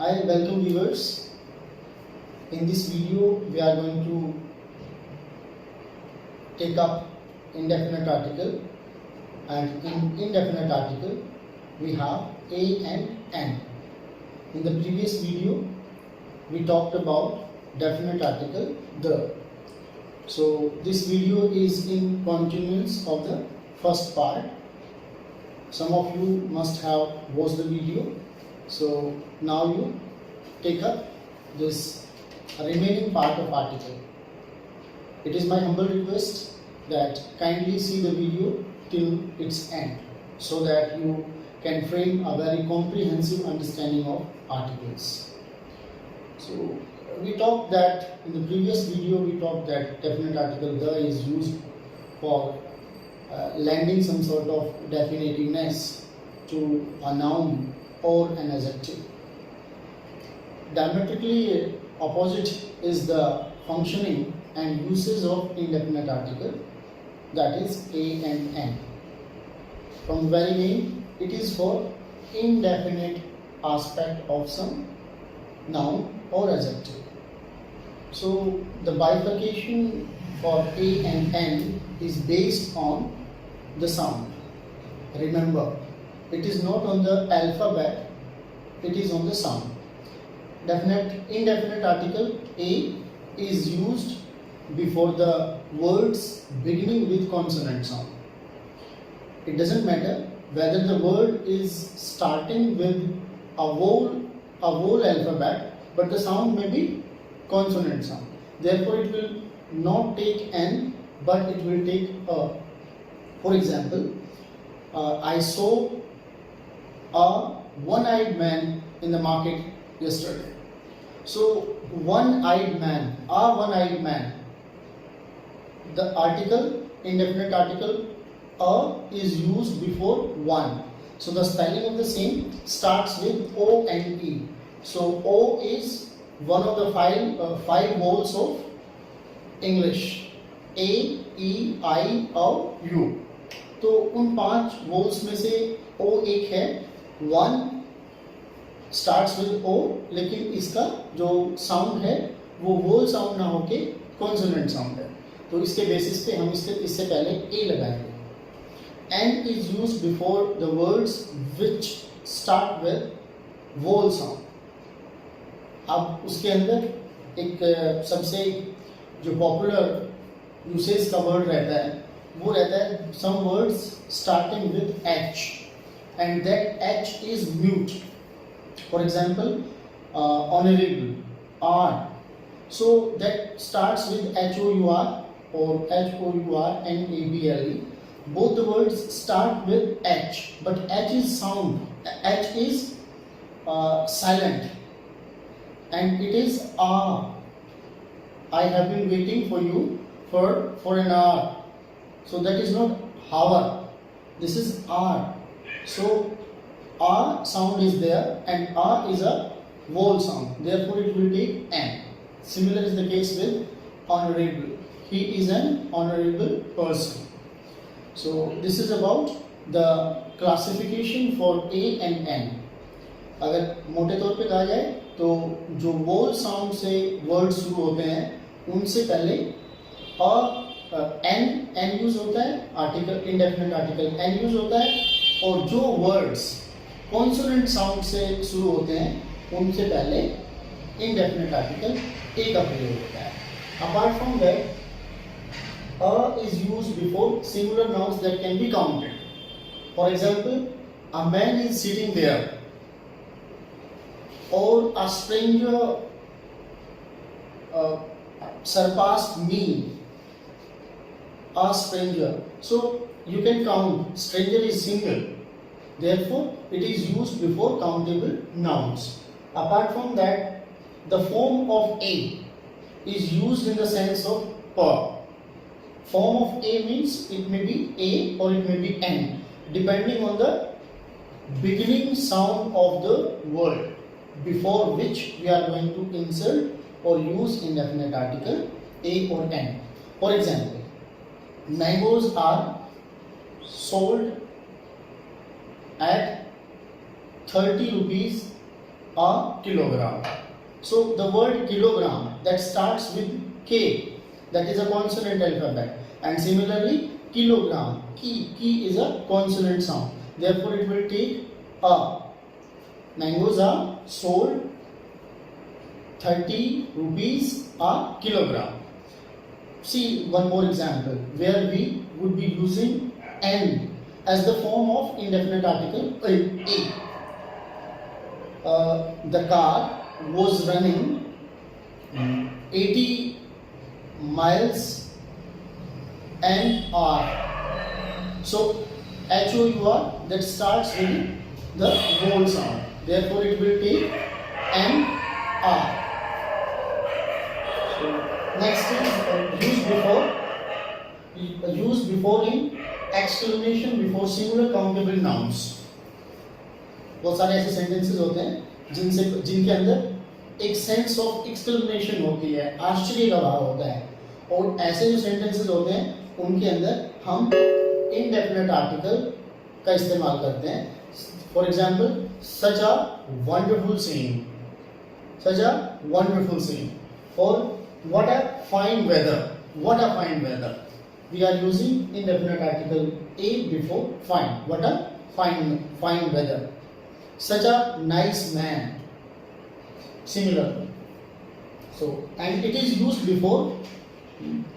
I welcome viewers. In this video, we are going to take up indefinite article, and in indefinite article we have a and an. In the previous video, we talked about definite article the. So this video is in continuance of the first part. Some of you must have watched the video. So now you take up this remaining part of article. It is my humble request that kindly see the video till its end so that you can frame a very comprehensive understanding of articles. So we talked that in the previous video we talked that definite article the is used for lending some sort of definitiveness to a noun or an adjective. Diametrically opposite is the functioning and uses of indefinite article, that is a and an. From the very name, it is for indefinite aspect of some noun or adjective. So the bifurcation for a and n is based on the sound. Remember, it is not on the alphabet, it is on the sound. Indefinite article a is used before the words beginning with consonant sound. It doesn't matter whether the word is starting with a vowel alphabet, but the sound may be consonant sound. Therefore, it will not take n, but it will take a. For example, I saw a one-eyed man in the market yesterday. So, one-eyed man, a one-eyed man. The article, indefinite article, a is used before one. So, the spelling of the same starts with O and E. So, O is one of the five vowels of English. A, E, I, O, U. तो उन पांच वोल्स में से ओ एक है, one starts with O, लेकिन इसका जो साउंड है वो वोल साउंड ना होके कॉन्सोनेंट साउंड है, तो इसके बेसिस पे हम इससे पहले ए लगाएंगे. An is used before the words which start with vowel sound. अब उसके अंदर एक सबसे जो पॉपुलर यूसेज का वर्ड रहता है वो रहता है some words starting with H and that H is mute. For example, honorable, R. So that starts with HOUR or HOUR and ABLE. Both the words start with H, but H is sound. H is silent, and it is R. I have been waiting for you for an hour. So that is not hour, this is R. So R sound is there and R is a vowel sound, therefore it will take N. Similar is the case with honorable. He is an honorable person. So this is about the classification for A and N. अगर मोटे तौर पे कहा जाए तो जो vowel sound से word शुरू होते हैं उनसे पहले एन यूज होता है, article indefinite article an use होता है, और जो वर्ड्स कॉन्सोनेंट साउंड से शुरू होते हैं उनसे पहले इंडेफिनिट आर्टिकल ए का प्रयोग होता है. Apart from that a is used before singular nouns that can be counted. For example, a man is sitting there or a stranger surpassed me. A stranger. So you can count. Stranger is single. Therefore, it is used before countable nouns. Apart from that, the form of A is used in the sense of per. Form of A means it may be A or it may be N, depending on the beginning sound of the word before which we are going to insert or use indefinite article A or N. For example, mangoes are sold at 30 rupees a kilogram. So the word kilogram that starts with K, that is a consonant alphabet, and similarly kilogram, ki is a consonant sound. Therefore, it will take a. Mangoes are sold 30 rupees a kilogram. See one more example where we would be using N as the form of indefinite article A. The car was running 80 miles an hour. So HOUR that starts with the vowel sound. Therefore, it will take N R. Next is used before in exclamation before singular countable nouns. बहुत सारे ऐसे sentences होते हैं जिनके अंदर एक sense of exclamation होती है, आश्चर्य का भाव होता है, और ऐसे जो सेंटेंसेस होते हैं उनके अंदर हम इनडेफिनेट आर्टिकल का इस्तेमाल करते हैं. For example, such a wonderful scene, such a wonderful scene, और what a fine weather, what a fine weather. We are using indefinite article A before fine. What a fine weather. Such a nice man. Similar. So, and it is used before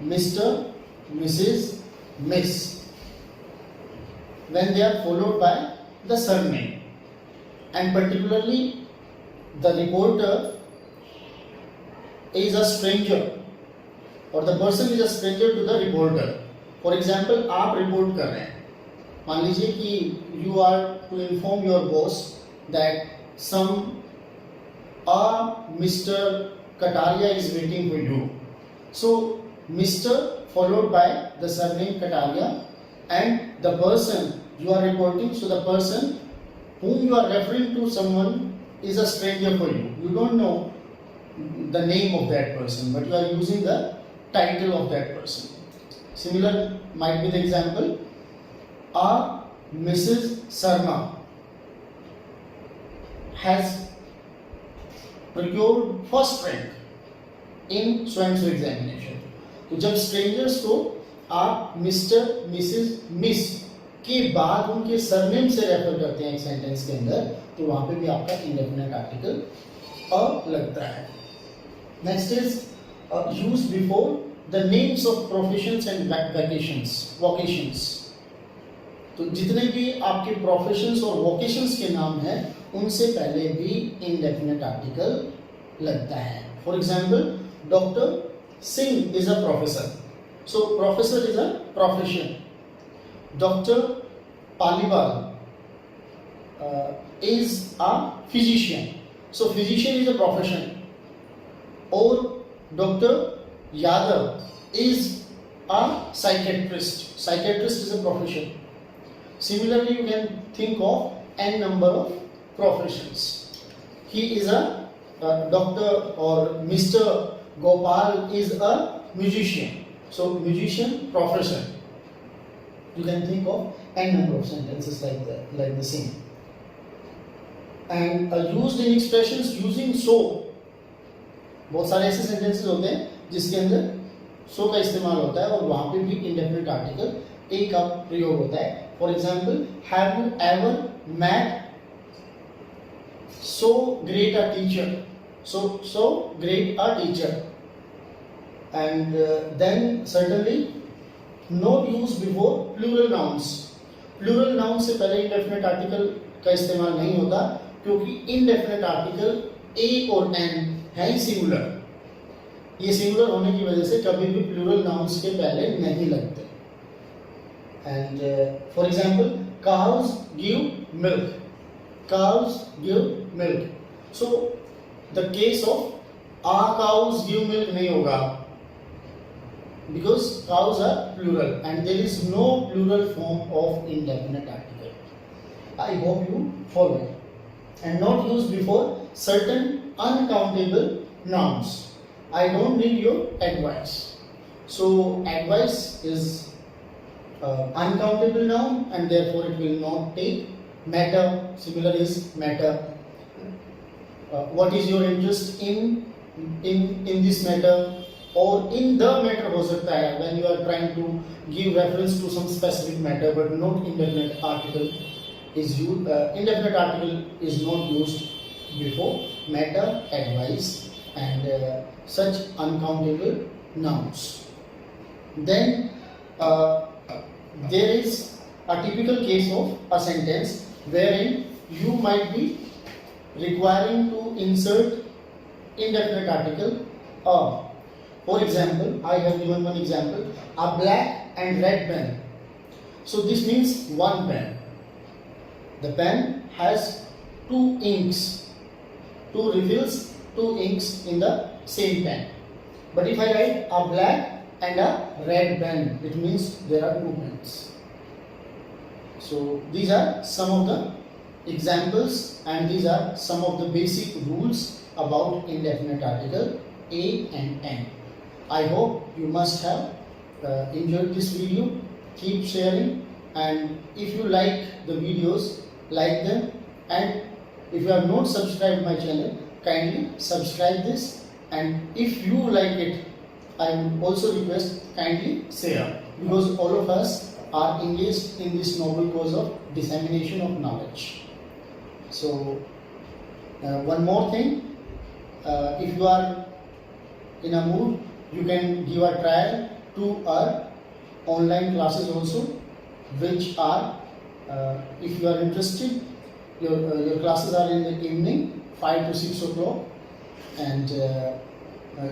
Mr., Mrs., Miss, when they are followed by the surname, and particularly the reporter is a stranger, or the person is a stranger to the reporter. For example, आप report कर रहे हैं, मान लीजिए कि you are to inform your boss that Mr. Kataria is waiting for you. So Mr. followed by the surname Kataria, and the person you are reporting, so the person whom you are referring to, someone is a stranger for you. You don't know the name of that person, but you are using the title of that person. Similar might be the example, Mrs. Sarma has procured first rank in so and so examination. तो जब strangers को आप mister, Mrs, miss के बाद उनके surname से refer करते हैं एक सेंटेंस के अंदर, तो वहां पे भी आपका इंडेफिनेट आर्टिकल अ लगता है. Next is used before the names of professions and vocations. तो जितने भी आपके प्रोफेशंस और वोकेशंस के नाम हैं उनसे पहले भी इंडेफिनेट आर्टिकल लगता है. For example, doctor Singh is a professor, so professor is a profession. Doctor Paliwal is a physician, so physician is a profession. और doctor Yadav is a psychiatrist, psychiatrist is a profession. Similarly, you can think of n number of professions. He is a doctor, or Mr. Gopal is a musician. So musician, profession. You can think of n number of sentences like the same. And used in expressions using so. बहुत सारे ऐसे sentences होते हैं जिसके अंदर so का इस्तेमाल होता है और वहाँ पे भी indefinite article A का प्रयोग होता है. For example, have you ever met so great a teacher? So great a teacher. And then certainly not used before plural nouns. Plural nouns से पहले indefinite article का इस्तेमाल नहीं होता, क्योंकि indefinite article A और N है ही singular. ये singular होने की वजह से कभी भी plural nouns के पहले नहीं लगते. And for example, cows give milk. Cows give milk. So the case of cows give milk नहीं होगा, because cows are plural and there is no plural form of indefinite article. I hope you follow. And not used before certain uncountable nouns. I don't need your advice. So advice is uncountable noun and therefore it will not take. Matter, similar is matter. what is your interest in this matter, or in the matter हो सकता है, when you are trying to give reference to some specific matter but not indefinite article is used. Indefinite article is not used before matter, advice and such uncountable nouns. Then there is a typical case of a sentence wherein you might be requiring to insert indefinite article a. For example, I have given one example, a black and red pen. So this means one pen. The pen has two inks, two refills, two inks in the same pen. But if I write a black and a red pen, it means there are two pens. So these are some of the examples and these are some of the basic rules about indefinite article a and n. I hope you must have enjoyed this video. Keep sharing, and if you like the videos, like them, and if you have not subscribed my channel, kindly subscribe this, and if you like it, I would also request kindly share, because all of us are engaged in this noble cause of dissemination of knowledge. So one more thing, if you are in a mood, you can give a trial to our online classes also, which are, if you are interested, your classes are in the evening 5 to 6 o'clock, and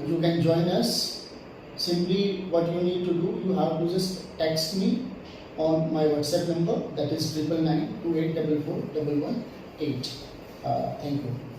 you can join us. Simply what you need to do, you have to just text me on my WhatsApp number, that is 999 2844 118. Thank you.